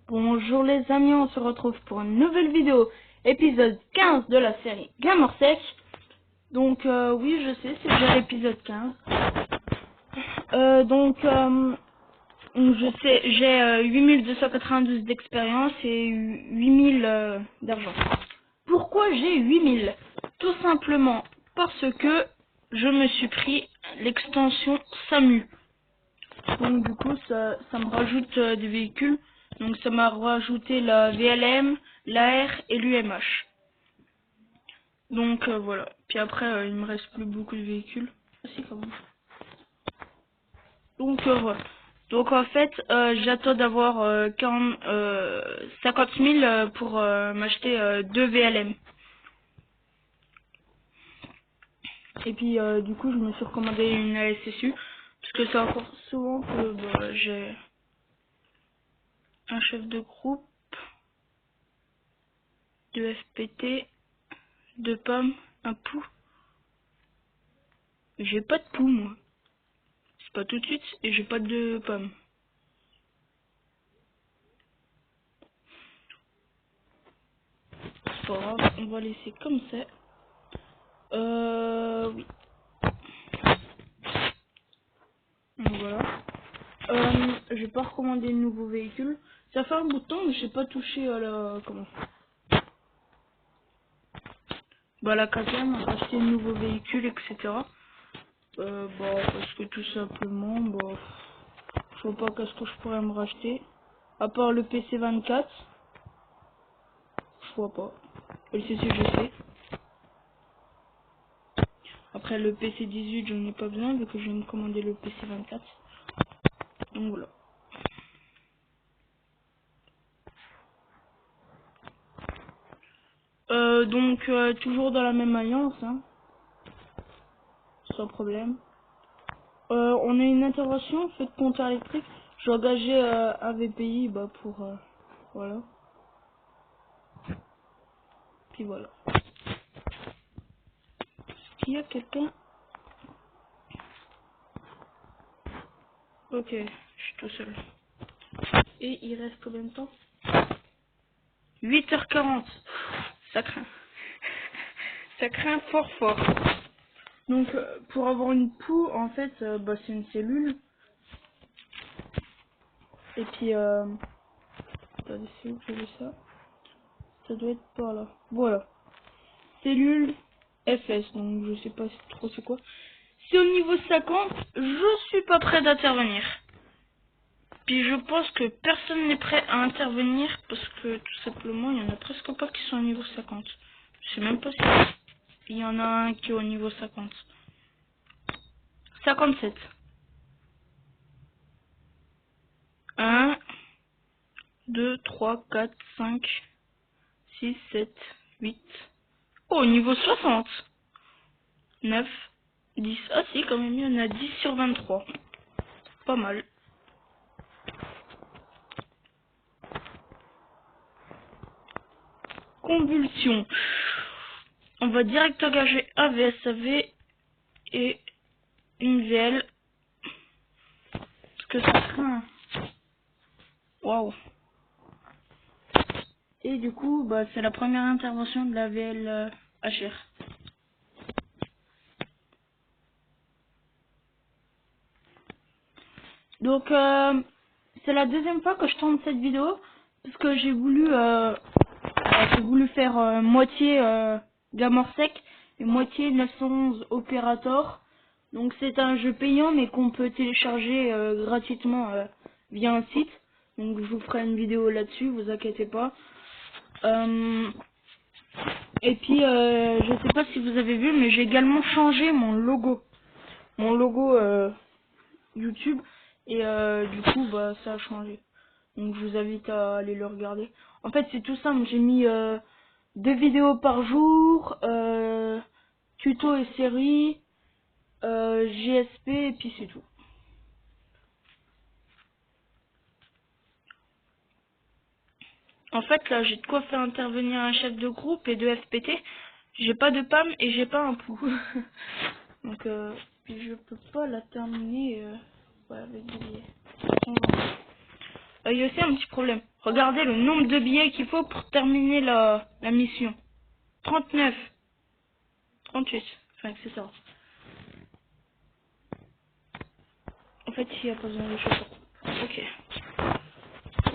Bonjour les amis, on se retrouve pour une nouvelle vidéo, épisode 15 de la série Gamersec. Donc oui, je sais, c'est déjà l'épisode 15. Je sais, j'ai 8292 d'expérience et 8000 d'argent. Pourquoi j'ai 8000? Tout simplement parce que je me suis pris l'extension SAMU. Donc du coup ça me rajoute des véhicules. Donc ça m'a rajouté la VLM, l'AR et l'UMH. Donc voilà. Puis après il me reste plus beaucoup de véhicules. Ah, si, quand même. Donc voilà. Donc en fait j'attends d'avoir 50 000 pour m'acheter 2 VLM. Et puis du coup je me suis recommandé une ASSU. Parce que c'est encore souvent que j'ai un chef de groupe, de FPT, de pommes, un pou. J'ai pas de pou moi. C'est pas tout de suite et j'ai pas de pommes. C'est pas grave, on va laisser comme ça. Oui. Donc voilà. J'ai pas recommandé de nouveau véhicule. Ça fait un bout de temps que j'ai pas touché à la... Comment? Bah la KTM, acheter de nouveaux véhicules, etc. Parce que tout simplement, je vois pas qu'est-ce que je pourrais me racheter. À part le PC24, je vois pas. Le CC, je sais. Après le PC18, je n'en ai pas besoin vu que je vais me commander le PC24. Donc voilà. Toujours dans la même alliance, hein, sans problème. On a une intervention faite compteur électrique. J'ai engagé un VPI pour voilà. Puis voilà. Est-ce qu'il y a quelqu'un? Ok, je suis tout seul. Et il reste combien de temps? 8h40. Ça craint. Ça craint fort fort. Donc pour avoir une poux, en fait, c'est une cellule. Et puis attendez, c'est où que j'ai vu ça? Ça doit être par là. Voilà. Cellule FS, donc je sais pas trop c'est quoi. C'est au niveau 50, je suis pas prêt d'intervenir. Puis je pense que personne n'est prêt à intervenir parce que tout simplement il y en a presque pas qui sont au niveau 50. Je sais même pas si il y en a un qui est au niveau 50. 57. 1, 2, 3, 4, 5, 6, 7, 8. Oh, au niveau 60. 9, 10. Ah si, quand même, il y en a 10 sur 23. Pas mal. Convulsion. On va direct engager un VSAV et une VL. Parce que ça craint. Waouh. Et du coup, c'est la première intervention de la VL HR. Donc, c'est la deuxième fois que je tourne cette vidéo. Parce que j'ai voulu faire moitié Gamersec et moitié 911 Operator. Donc c'est un jeu payant mais qu'on peut télécharger gratuitement via un site. Donc je vous ferai une vidéo là-dessus, vous inquiétez pas. Et puis je sais pas si vous avez vu mais j'ai également changé mon logo. Mon logo YouTube et du coup ça a changé. Donc je vous invite à aller le regarder. En fait c'est tout simple, j'ai mis 2 vidéos par jour, tuto et série, GSP et puis c'est tout. En fait là j'ai de quoi faire intervenir un chef de groupe et 2 FPT. J'ai pas de PAM et j'ai pas un pou. Donc puis je peux pas la terminer avec des billets. Il y a aussi un petit problème. Regardez le nombre de billets qu'il faut pour terminer la mission. 39, 38, enfin etc. En fait, il n'y a pas besoin de choses. Ok.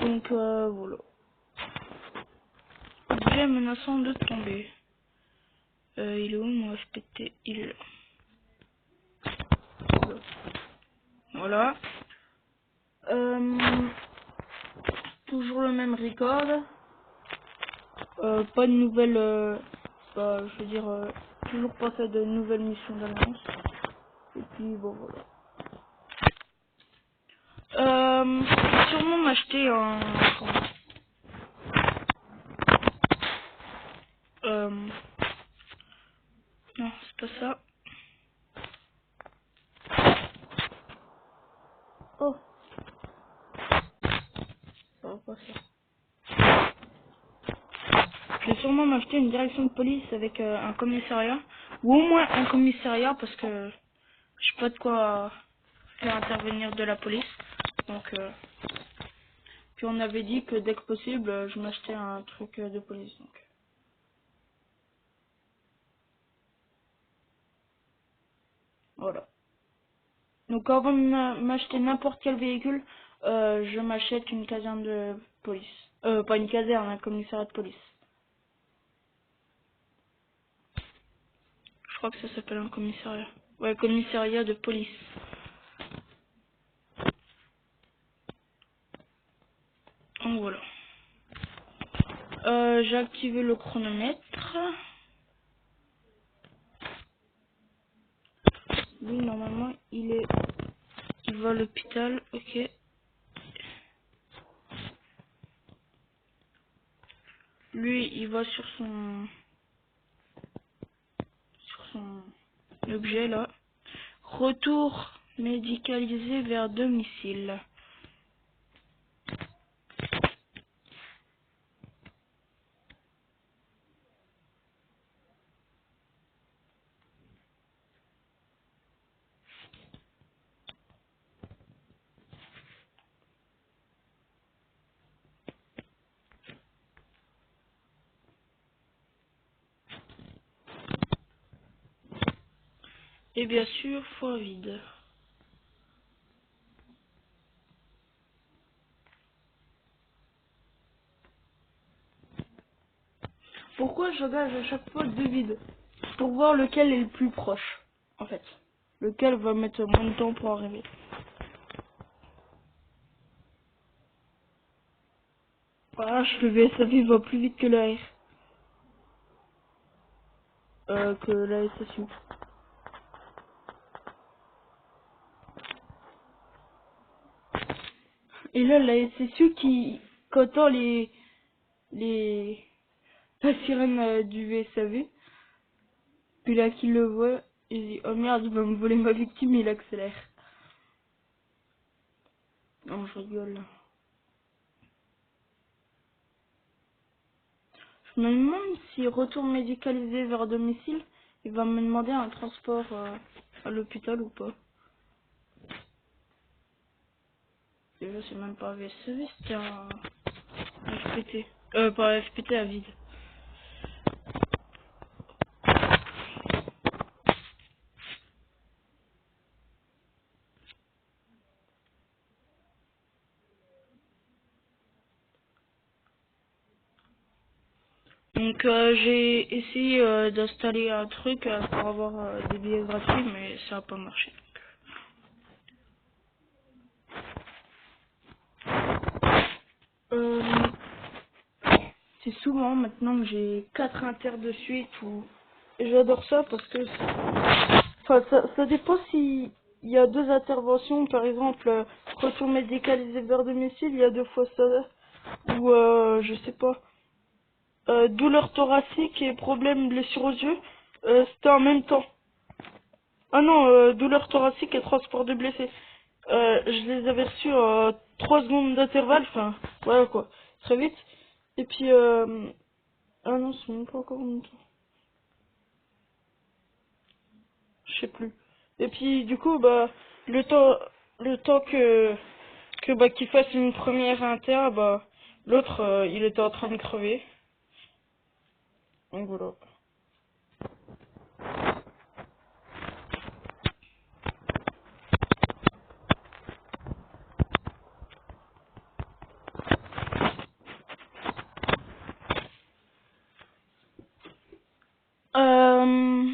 Donc voilà. Objet menaçant de tomber. Il est où mon FPT? Il est là. Voilà. Toujours le même record. Pas de nouvelles, je veux dire, toujours pas fait de nouvelles missions d'annonce. Et puis bon voilà. Je vais sûrement m'acheter un. Euh, non, c'est pas ça. Oh, ça va pas ça. Je vais sûrement m'acheter une direction de police avec un commissariat. Ou au moins un commissariat parce que je sais pas de quoi faire intervenir de la police. Donc, puis on avait dit que dès que possible, je m'achetais un truc de police. Donc, voilà. Donc avant de m'acheter n'importe quel véhicule, je m'achète une caserne de police. Pas une caserne, un commissariat de police. Je crois que ça s'appelle un commissariat. Ouais, commissariat de police. Donc voilà. J'ai activé le chronomètre. Lui, normalement, il va à l'hôpital. Ok. Lui, il va sur son objet là. Retour médicalisé vers domicile. Et bien sûr, foie vide. Pourquoi je regarde à chaque fois deux vides? Pour voir lequel est le plus proche, en fait. Lequel va mettre moins de temps pour arriver. Voilà, le VSAV va plus vite que la R. Que la SSU. Et là, la SSU qui qu'entend les la sirène du VSAV, puis là qu'il le voit, il dit oh merde, il va me voler ma victime, il accélère. Non, je rigole. Je me demande si retour médicalisé vers domicile, il va me demander un transport à l'hôpital ou pas. Déjà, c'est même pas un VSAV, c'était un FPT. Pas un FPT à vide. Donc j'ai essayé d'installer un truc pour avoir des billets gratuits, mais ça a pas marché. Euh, c'est souvent maintenant que j'ai 4 inters de suite ou et j'adore ça parce que enfin ça dépend si il y a deux interventions, par exemple retour médicalisé vers domicile, il y a deux fois ça ou je sais pas douleur thoracique et problème blessure aux yeux, c'était en même temps. Ah non, douleur thoracique et transport de blessés. Je les avais reçus à 3 secondes d'intervalle, enfin, voilà quoi, très vite. Et puis, ah non, c'est même pas encore en même temps. Je sais plus. Et puis, du coup, bah, le temps que que bah qu'il fasse une première inter, bah l'autre il était en train de crever. Donc voilà. Euh...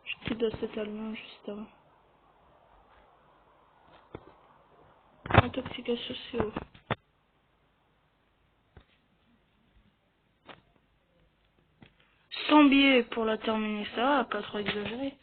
Je quitte de cet alliance juste avant. Intoxication CO. Sans biais pour la terminer, ça va, pas trop exagéré.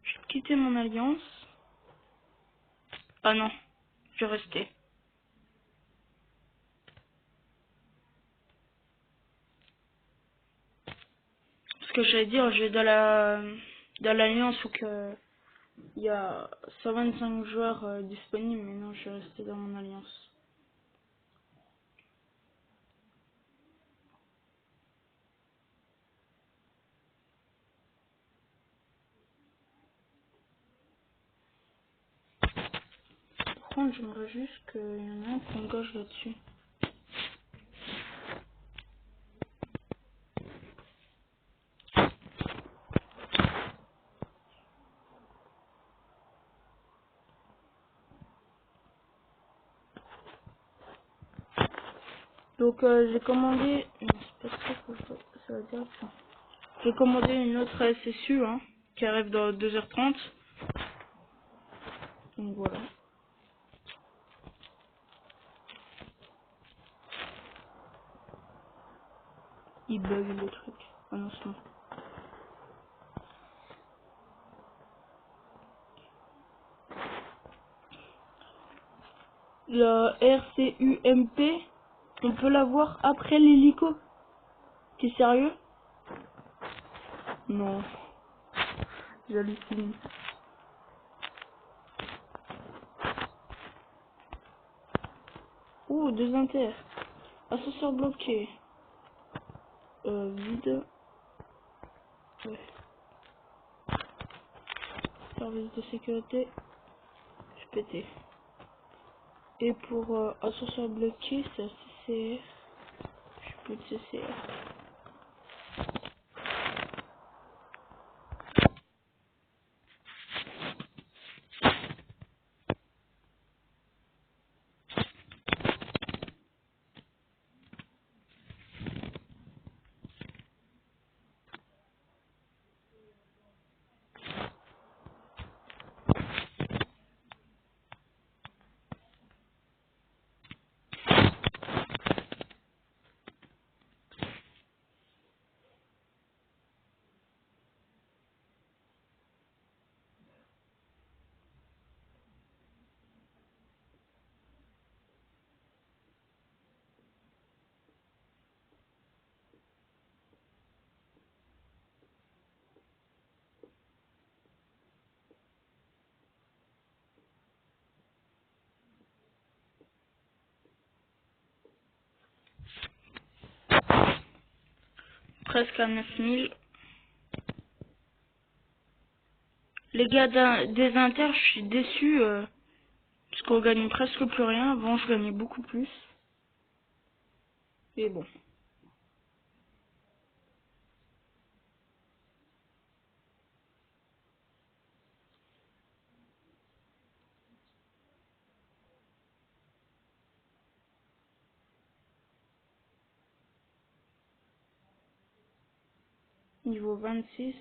Je vais quitter mon alliance. Ah non, je vais rester. Parce que j'allais dire, je vais dans l'alliance où que il y a 125 joueurs disponibles, mais non, je vais rester dans mon alliance. Par contre, j'aimerais juste qu'il y en ait un qui engage là-dessus. Donc j'ai commandé... Non, c'est pas ça que ça veut dire ça. J'ai commandé une autre SSU hein, qui arrive dans 2h30. Donc voilà. Il bug le truc. Ah non, c'est bon. La RCUMP, on peut l'avoir après l'hélico. T'es sérieux? Non, j'hallucine. Oh, deux inter. Ascenseur bloqué. Vide. Ouais. Service de sécurité. Je pété. Et pour ascenseur bloqué, c'est CCR. Je suis plus de CCR. presque à 9000. Les gars des Inter, je suis déçu parce qu'on gagne presque plus rien. Avant, je gagnais beaucoup plus. Et bon. Niveau 26.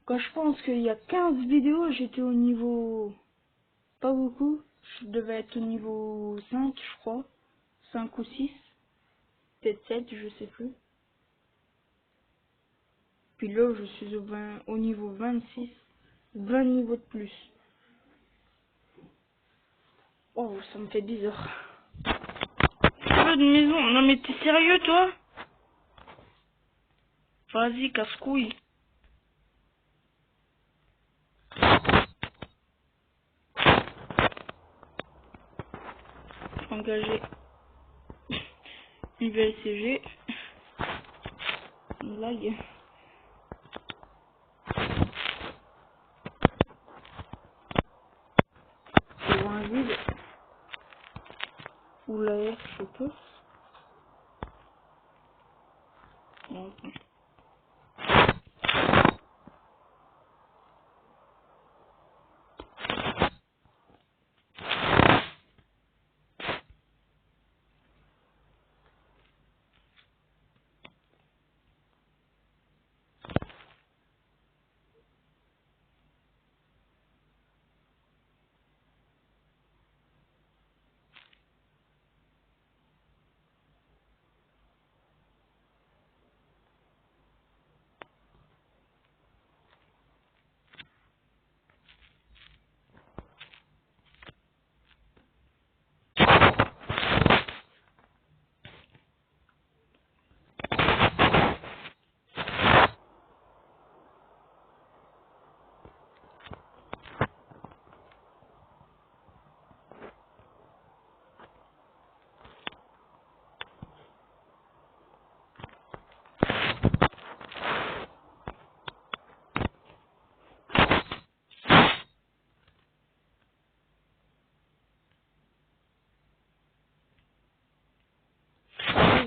Quand je pense qu'il y a 15 vidéos, j'étais au niveau... Pas beaucoup. Je devais être au niveau 5, je crois. 5 ou 6. Peut-être 7, je sais plus. Puis là, je suis au niveau 26. 20 niveaux de plus. Oh, ça me fait bizarre. Pas de maison. Non mais t'es sérieux, toi? Vas-y, casse-couille. Engager une VLCG. Une blague. Pour un vide. Ou l'air, je peux. Non.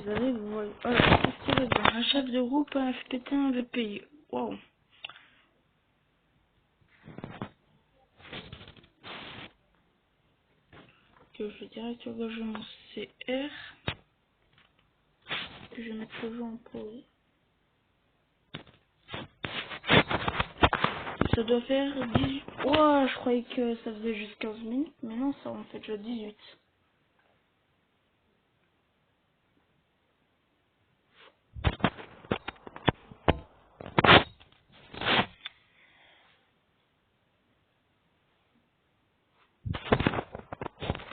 Désolé, vous voyez. Alors, qu'est-ce qu'il y a? Un chef de groupe, un FPT, un VPI. Wow. Que je vais direct engager mon CR. Que je vais mettre le jeu en pause. Ça doit faire 18. Oh, je croyais que ça faisait juste 15 minutes. Mais non, ça en fait déjà 18.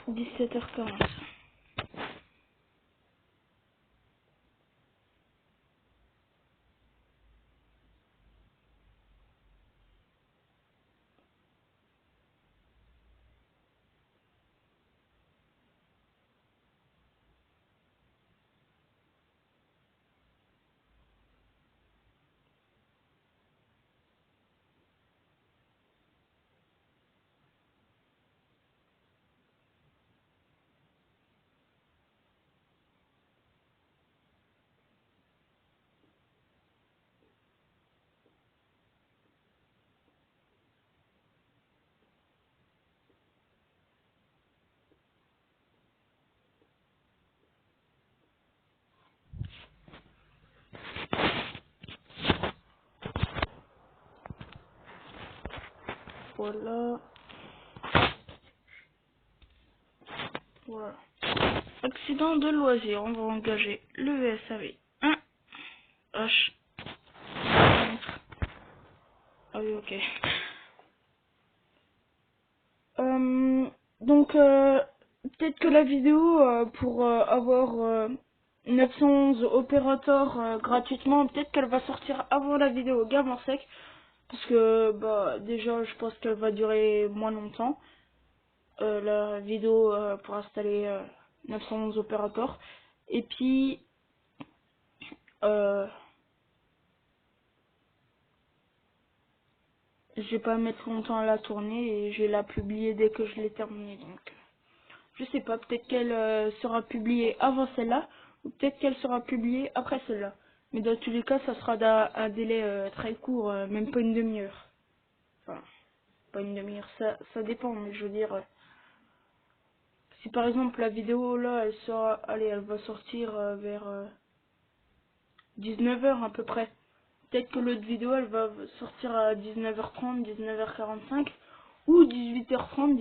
Dix-sept heures 40. Voilà. Voilà. Accident de loisir. On va engager le VSAV 1. H. Ah oui, ok. Donc, peut-être que la vidéo, pour avoir 911 opérateurs gratuitement, peut-être qu'elle va sortir avant la vidéo Gamersec. Parce que, bah, déjà, je pense qu'elle va durer moins longtemps. La vidéo pour installer 911 opérateurs. Et puis, je vais pas mettre longtemps à la tourner et je vais la publier dès que je l'ai terminée. Donc, je sais pas, peut-être qu'elle sera publiée avant celle-là, ou peut-être qu'elle sera publiée après celle-là. Mais dans tous les cas, ça sera un délai très court, même pas une demi-heure. Enfin, pas une demi-heure, ça dépend, mais je veux dire, si par exemple la vidéo là, elle va sortir vers 19h à peu près. Peut-être que l'autre vidéo, elle va sortir à 19h30, 19h45, ou 18h30,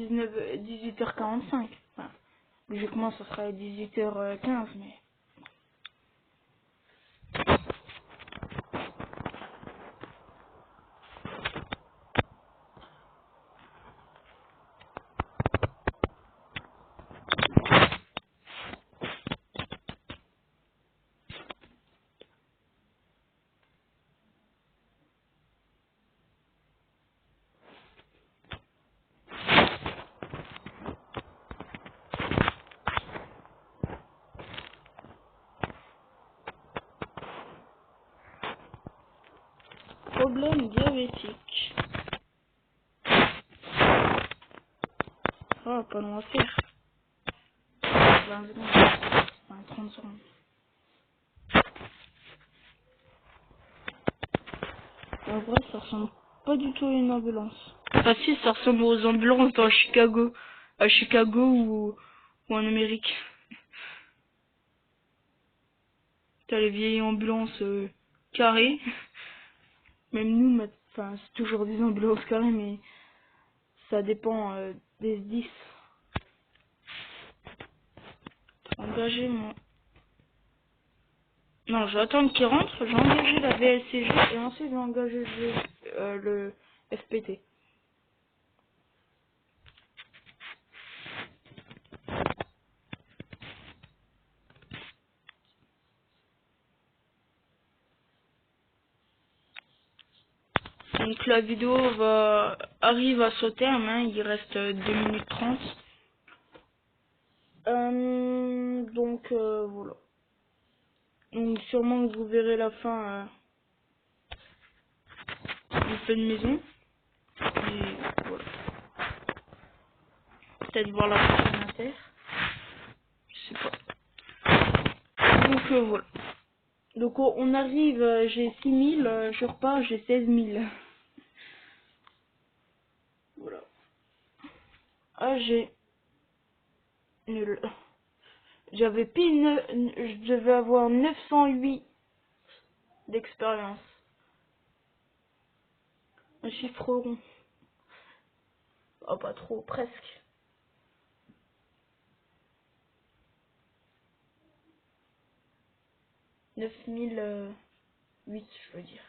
18h45. Enfin, logiquement, ça sera à 18h15, mais... Problème diabétique. Oh, pas long à faire. 20 secondes. Enfin, 30 secondes. En vrai, ça ressemble pas du tout à une ambulance. Enfin, si, ça ressemble aux ambulances dans Chicago. À Chicago ou en Amérique. T'as les vieilles ambulances carrées. Même nous, enfin, c'est toujours des ambulances carrées, mais ça dépend des 10. Engagé, moi. Non, je vais attendre qu'il rentre. J'ai engagé la VLCG et ensuite j'ai engagé le FPT. Donc la vidéo arrive à son terme, hein. Il reste 2 minutes 30. Donc voilà. Donc sûrement que vous verrez la fin du feu de maison. Et voilà. Peut-être voir la prochaine inter. Je sais pas. Donc voilà. Donc on arrive, j'ai 6000, je repars, j'ai 16 000. Voilà. Ah, j'ai nul. J'avais pile, je devais avoir 908 d'expérience. Un chiffre rond. Oh, pas trop, presque. 9008, je veux dire.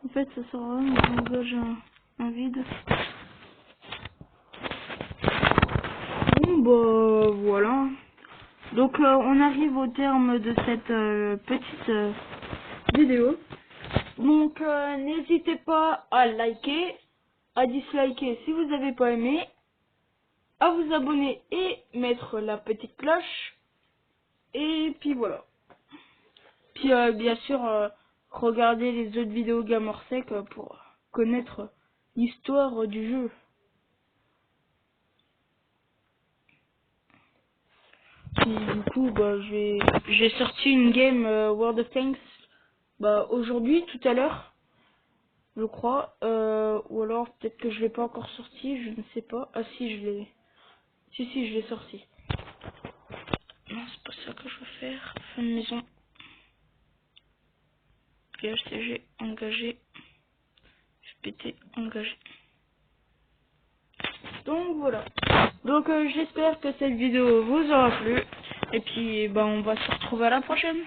En fait, ça sert à rien, j'engage un vide. Bon, bah, voilà. Donc, on arrive au terme de cette petite vidéo. Donc, n'hésitez pas à liker, à disliker si vous n'avez pas aimé, à vous abonner et mettre la petite cloche. Et puis voilà. Puis, bien sûr, regardez les autres vidéos Gamorsec pour connaître l'histoire du jeu. Puis du coup, bah, j'ai sorti une game World of Tanks bah, aujourd'hui, tout à l'heure, je crois. Ou alors peut-être que je l'ai pas encore sorti, je ne sais pas. Ah si, je l'ai. Si, je l'ai sorti. Non, c'est pas ça que je veux faire. Fin de maison. PHTG engagé. FPT engagé. Donc voilà. Donc j'espère que cette vidéo vous aura plu. Et puis bah on va se retrouver à la prochaine.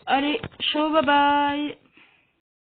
Allez, ciao, bye bye.